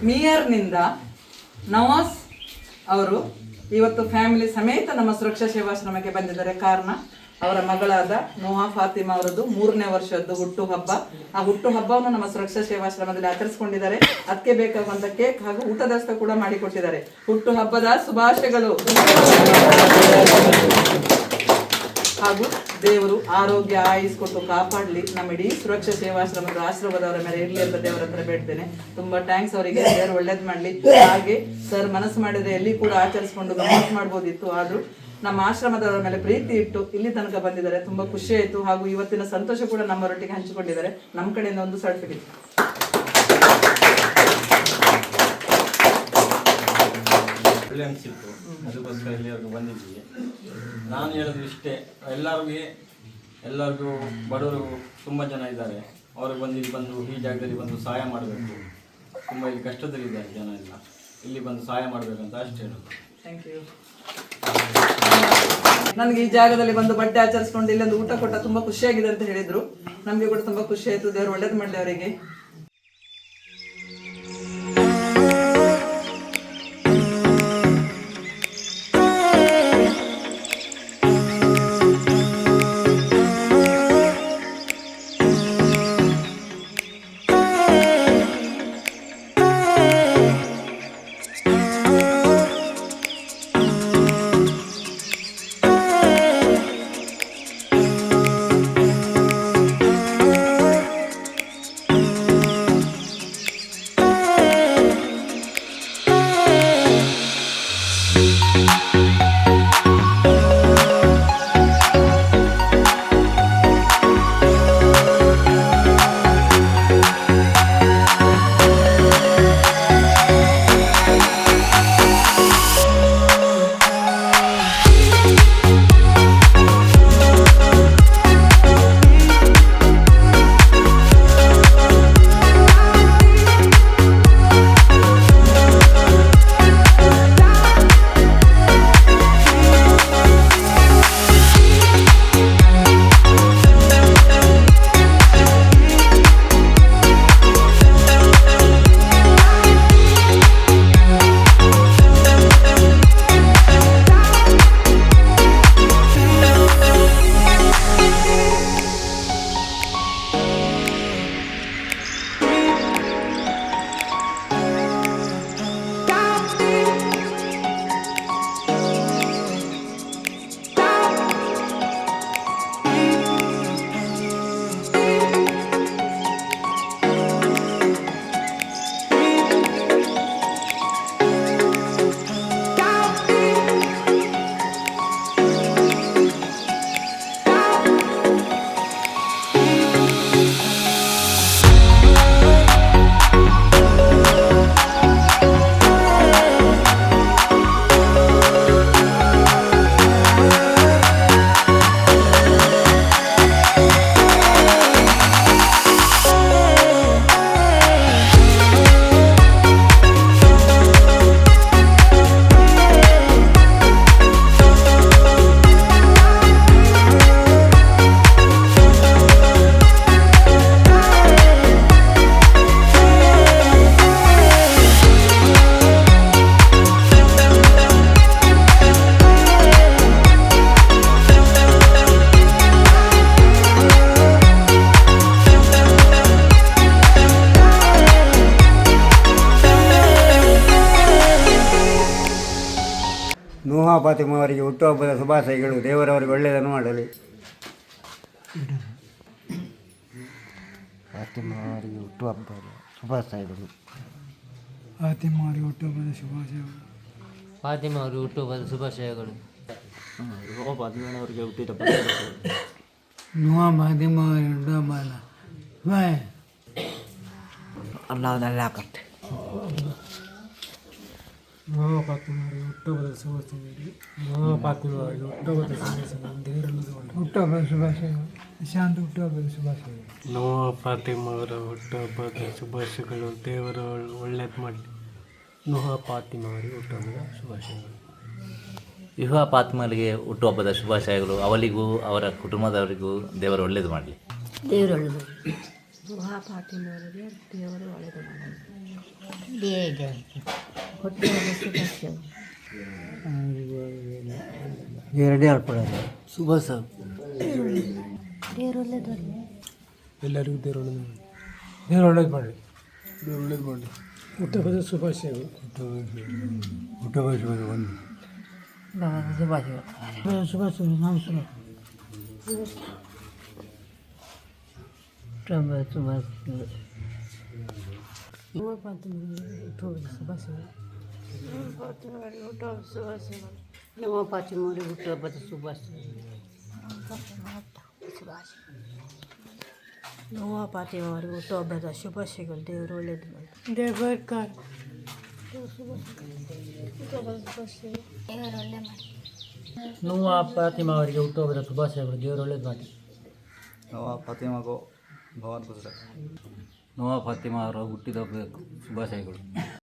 ಮಿಯರ್ನಿಂದ ನವಾಸ್ ಅವರು ಇವತ್ತು ಫ್ಯಾಮಿಲಿ ಸಮೇತ ನಮ್ಮ ಸುರಕ್ಷಾ ಸೇವಾಶ್ರಮಕ್ಕೆ ಬಂದಿದ್ದಾರೆ. ಕಾರಣ ಅವರ ಮಗಳಾದ ನೋಹಾ ಫಾತಿಮಾ ಅವರದ್ದು 3ನೇ ವರ್ಷದ್ದು ಹುಟ್ಟು ಹಬ್ಬ. ಆ ಹುಟ್ಟು ಹಬ್ಬವನ್ನು ನಮ್ಮ ಸುರಕ್ಷಾ ಸೇವಾಶ್ರಮದಲ್ಲಿ ಆಚರಿಸಿಕೊಂಡಿದ್ದಾರೆ. ಅದಕ್ಕೆ ಬೇಕಾಗುವಂತ ಕೇಕ್ ಹಾಗೂ ಊಟದಷ್ಟ ಕೂಡ ಮಾಡಿಕೊಟ್ಟಿದ್ದಾರೆ. ಹುಟ್ಟು ಹಬ್ಬದ ಶುಭಾಶಯಗಳು. ಹಾಗೂ ದೇವರು ಆರೋಗ್ಯ ಆಯುಸ್ಕೊಟ್ಟು ಕಾಪಾಡಲಿ, ನಮ್ಮ ಇಡೀ ಸುರಕ್ಷಾ ಸೇವಾಶ್ರಮದ ಆಶೀರ್ವಾದ ಅವರ ಮೇಲೆ ಇರಲಿ ಅಂತ ದೇವರ ಹತ್ರ ಬೇಡ್ತೇನೆ. ತುಂಬಾ ಥ್ಯಾಂಕ್ಸ್ ಅವರಿಗೆ, ದೇವರು ಒಳ್ಳೇದು ಮಾಡಲಿ. ಹಾಗೆ ಸರ್ ಮನಸ್ಸು ಮಾಡಿದ್ರೆ ಎಲ್ಲಿ ಕೂಡ ಆಚರಿಸ್ಕೊಂಡು ಗಮ್ಮತ್ ಮಾಡ್ಬೋದಿತ್ತು, ಆದ್ರೂ ನಮ್ಮ ಆಶ್ರಮದವರ ಮೇಲೆ ಪ್ರೀತಿ ಇಟ್ಟು ಇಲ್ಲಿ ತನಕ ಬಂದಿದ್ದಾರೆ. ತುಂಬಾ ಖುಷಿ ಆಯ್ತು. ಹಾಗೂ ಇವತ್ತಿನ ಸಂತೋಷ ಕೂಡ ನಮ್ಮರೊಟ್ಟಿಗೆ ಹಂಚಿಕೊಂಡಿದ್ದಾರೆ. ನಮ್ಮ ಕಡೆಯಿಂದ ಒಂದು ಸರ್ಟಿಫಿಕೇಟ್. ಒಳ್ಳೆ ಅನಿಸಿತ್ತು, ಅದಕ್ಕೋಸ್ಕರ ಇಲ್ಲಿವರೆಗೂ ಬಂದಿದ್ದೀವಿ. ನಾನು ಹೇಳೋದು ಇಷ್ಟೇ, ಎಲ್ಲರಿಗೂ ಬಡವರು ತುಂಬ ಜನ ಇದ್ದಾರೆ, ಅವ್ರಿಗೆ ಬಂದು ಈ ಜಾಗದಲ್ಲಿ ಬಂದು ಸಹಾಯ ಮಾಡಬೇಕು. ತುಂಬ ಇಲ್ಲಿ ಕಷ್ಟದಲ್ಲಿದ್ದಾರೆ ಜನ ಎಲ್ಲ, ಇಲ್ಲಿ ಬಂದು ಸಹಾಯ ಮಾಡಬೇಕಂತ ಅಷ್ಟೇ ಹೇಳೋದು. Thank you. ನನಗೆ ಈ ಜಾಗದಲ್ಲಿ ಬಂದು ಬಡ್ಡೆ ಆಚರಿಸ್ಕೊಂಡು ಇಲ್ಲೊಂದು ಊಟ ಕೊಟ್ಟ ತುಂಬಾ ಖುಷಿಯಾಗಿದೆ ಅಂತ ಹೇಳಿದ್ರು. ನಮಗೆ ಕೂಡ ತುಂಬಾ ಖುಷಿ ಆಯ್ತು. ದೇವರು ಒಳ್ಳೇದು ಮಾಡಲಿ ಅವರಿಗೆ. ನೋಹಾ ಫಾತಿಮಾ ಅವರಿಗೆ ಹುಟ್ಟುಹಬ್ಬದ ಶುಭಾಶಯಗಳು. ದೇವರವರಿಗೆ ಒಳ್ಳೆಯದನ್ನು ಮಾಡಲಿ. ಫಾತಿಮಾ ಅವರಿಗೆ ಹುಟ್ಟುಹಬ್ಬದ ಶುಭಾಶಯಗಳು. ಫಾತಿಮಾ ಅವರಿಗೆ ಹುಟ್ಟುಹಬ್ಬದ ಶುಭಾಶಯಗಳು. ಫಾತಿಮಾ ಅವರಿಗೆ ಹುಟ್ಟುಹಬ್ಬದ ಶುಭಾಶಯಗಳು. ಫಾತಿಮಾ ಅವರಿಗೆ ಹುಟ್ಟಿದ ನೋಹಾ ಫಾತಿಮಾ ಅವರಿಗೆ ಹುಟ್ಟುಹಬ್ಬದ ಅಲ್ಲಾಹ್ ಕಟ್ಟೆ. ನೋಹಾ ಫಾತಿಮಾ ಅವರಿಗೆ ಹುಟ್ಟುಹಬ್ಬದ ಶುಭಾಶಯಗಳು. ನೋಹಾ ಫಾತಿಮಾ ಅವರಿಗೆ ಹುಟ್ಟುಹಬ್ಬದ ಶುಭಾಶಯಗಳು. ದೇವರನ್ನು ಹುಟ್ಟುಹಬ್ಬದ ಶುಭಾಶಯಗಳು. ಶಾಂತ ಹುಟ್ಟುಹಬ್ಬದ ಶುಭಾಶಯಗಳು. ನೋಹಾ ಫಾತಿಮಾ ಅವರ ಹುಟ್ಟುಹಬ್ಬದ ಶುಭಾಶಯಗಳು. ದೇವರು ಒಳ್ಳೇದು ಮಾಡಲಿ. ನೋಹಾ ಫಾತಿಮಾ ಅವರಿಗೆ ಹುಟ್ಟುಹಬ್ಬದ ಶುಭಾಶಯಗಳು. ಯುಹಾ ಫಾತಿಮಾರಿಗೆ ಹುಟ್ಟುಹಬ್ಬದ ಶುಭಾಶಯಗಳು. ಅವಳಿಗೂ ಅವರ ಕುಟುಂಬದವರಿಗೂ ದೇವರು ಒಳ್ಳೇದು ಮಾಡಲಿ. ದೇವರು ಒಳ್ಳೇದು ಮಹಾಪಾತಿಮವರಿಗೆ ದೇವರು ಒಳ್ಳೆಯದು ಹುಟ್ಟುಹಬ್ಬದ ಶುಭಾಶಯ. ಎರಡೇ ಅರ್ಪಣೆ ಸುಭಾಸ ದೇವರು ಒಳ್ಳೆಯದು. ಎಲ್ಲರಿಗೂ ದೇವರು ಒಳ್ಳೇದು ಮಾಡಿ. ದೇವರು ಒಳ್ಳೇದು ಮಾಡಲಿ. ದೇವರು ಒಳ್ಳೇದು ಮಾಡಲಿ. ಹುಟ್ಟುಹಬ್ಬದ ಶುಭಾಶಯಗಳು. ಹುಟ್ಟುಹಬ್ಬದ ಶುಭಾಶಯ ಒಂದು ಶುಭಾಶಯಗಳು. ನಾನು ಶುಭ ಶುಭಾಶಯಗಳು. ನಮ್ಮ ಪಾತಿಮವರಿಗೆ ಹುಟ್ಟುಹಬ್ಬದ ಶುಭಾಶಯಗಳು. ನೋವಾ ಪಾತಿಮವರಿಗೆ ಹುಟ್ಟುಹಬ್ಬದ ಶುಭಾಶಯಗಳು. ದೇವರು ಒಳ್ಳೆಯದು ಮಾಡಿ. ನೋವಾ ಫಾತಿಮಾ ಅವರಿಗೆ ಹುಟ್ಟುಹಬ್ಬದ ಶುಭಾಶಯಗಳು. ದೇವರು ಒಳ್ಳೇದು ಮಾಡಿ. ನೋವಾ ಫಾತಿಮಾ ಕೋ ಭಗವಾನ್ ಖುಷ್ ರಖೆ. ನೋವಾ ಫಾತಿಮಾ ಅವರ ಹುಟ್ಟಿದ ಶುಭಾಶಯಗಳು.